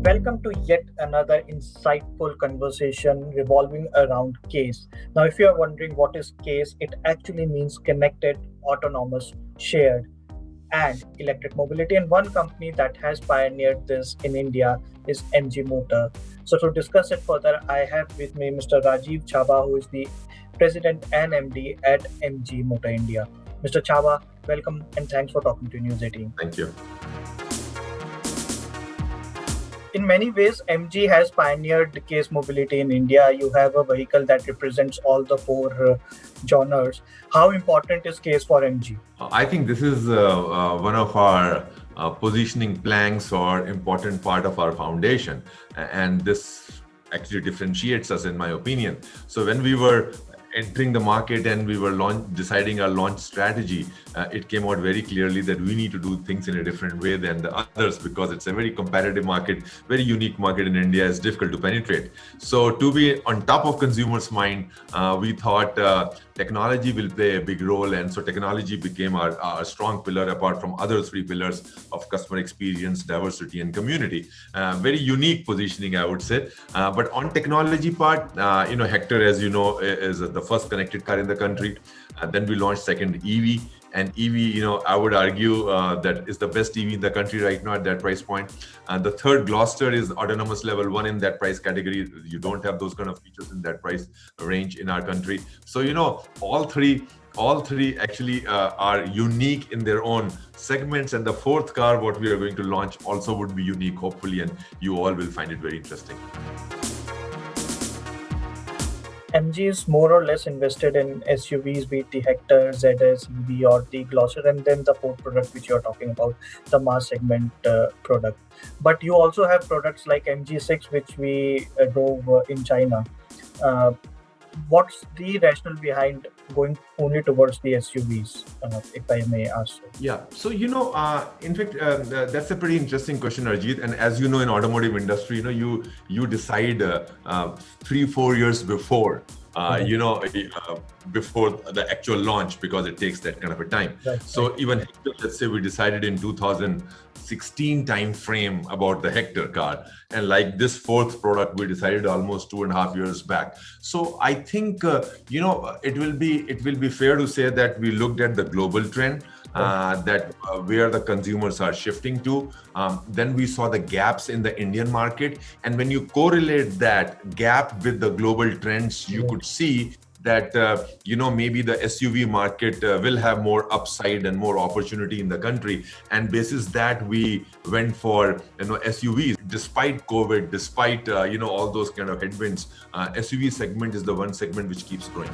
Welcome to yet another insightful conversation revolving around CASE. Now, if you are wondering what is CASE, it actually means connected, autonomous, shared, and electric mobility. And one company that has pioneered this in India is MG Motor. So, to discuss it further, I have with me Mr. Rajeev Chaba, who is the President and MD at MG Motor India. Mr. Chaba, welcome and thanks for talking to News 18. Thank you. In many ways, MG has pioneered CASE mobility in India. You have a vehicle that represents all the four genres. How important is CASE for MG? I think this is one of our positioning planks or important part of our foundation. And this actually differentiates us, in my opinion. So when we were entering the market and we were deciding our launch strategy, it came out very clearly that we need to do things in a different way than the others because it's a very competitive market, very unique market in India. It's difficult to penetrate. So to be on top of consumers' mind, we thought technology will play a big role, and so technology became our strong pillar apart from other three pillars of customer experience, diversity, and community. Very unique positioning, I would say. But on technology part, Hector, as you know, is the first connected car in the country. Then we launched second EV, and EV, I would argue that is the best EV in the country right now at that price point. The third Gloster is autonomous level 1 in that price category. You don't have those kind of features in that price range in our country. So, all three actually are unique in their own segments. And the fourth car, what we are going to launch, also would be unique, hopefully, and you all will find it very interesting. MG is more or less invested in SUVs, be it the Hector, ZS EV, or the Gloster, and then the fourth product which you're talking about, the mass segment product. But you also have products like MG6, which we drove in China. What's the rationale behind going only towards the SUVs, if I may ask? Yeah, so in fact, that's a pretty interesting question, Arjit. And as you know, in automotive industry, you decide 3-4 years before, before the actual launch, because it takes that kind of a time. Right. So even let's say we decided in 2016 time frame about the Hector car, and like this fourth product, we decided almost 2.5 years back. So I think it will be fair to say that we looked at the global trend. Where the consumers are shifting to. Then we saw the gaps in the Indian market. And when you correlate that gap with the global trends, you could see that, maybe the SUV market will have more upside and more opportunity in the country. And basis that, we went for, SUVs. Despite COVID, despite, all those kind of headwinds, SUV segment is the one segment which keeps growing.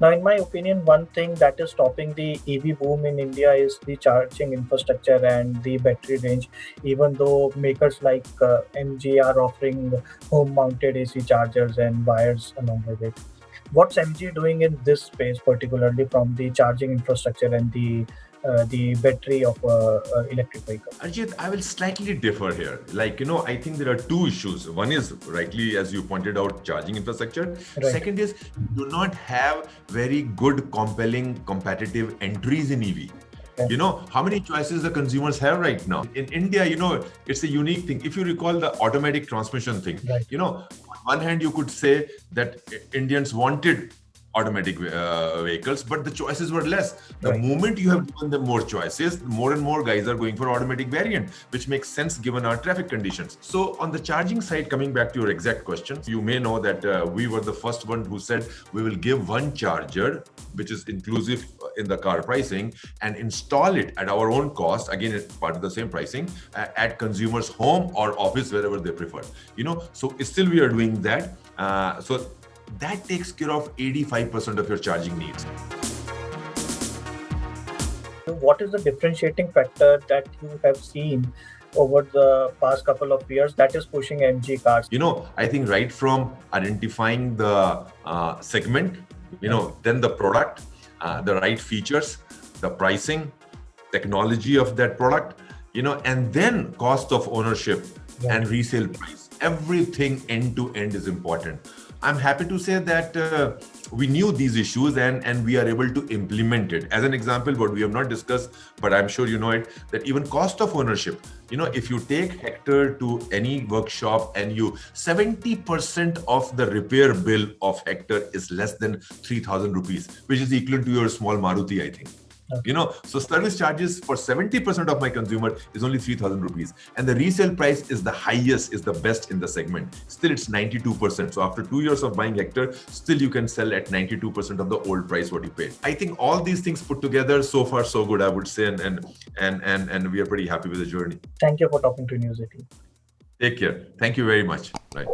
Now, in my opinion, one thing that is stopping the EV boom in India is the charging infrastructure and the battery range, even though makers like MG are offering home-mounted AC chargers and wires along with it. What's MG doing in this space, particularly from the charging infrastructure and the battery of electric vehicle? Arjit, I will slightly differ here. I think there are two issues. One is, rightly, as you pointed out, charging infrastructure. Right. Second is, do not have very good, compelling, competitive entries in EV. Okay. How many choices the consumers have right now? In India, it's a unique thing. If you recall the automatic transmission thing, right. On one hand, you could say that Indians wanted automatic vehicles, but the choices were less. The Right. moment you have given them more choices, more and more guys are going for automatic variant, which makes sense given our traffic conditions. So on the charging side, coming back to your exact question, you may know that we were the first one who said we will give one charger, which is inclusive in the car pricing, and install it at our own cost. Again, it's part of the same pricing at consumers' home or office, wherever they prefer. So still we are doing that. So that takes care of 85% of your charging needs. What is the differentiating factor that you have seen over the past couple of years that is pushing MG cars? I think right from identifying the segment, then the product, the right features, the pricing, technology of that product, and then cost of ownership and resale price. Everything end to end is important. I'm happy to say that we knew these issues and we are able to implement it. As an example, what we have not discussed, but I'm sure you know it, that even cost of ownership, if you take Hector to any workshop and 70% of the repair bill of Hector is less than 3,000 rupees, which is equivalent to your small Maruti, I think. Okay. So service charges for 70% of my consumer is only 3,000 rupees. And the resale price is the highest, is the best in the segment. Still, it's 92%. So after 2 years of buying Hector, still you can sell at 92% of the old price what you paid. I think all these things put together, so far so good, I would say, and we are pretty happy with the journey. Thank you for talking to News 18. Take care. Thank you very much. Right.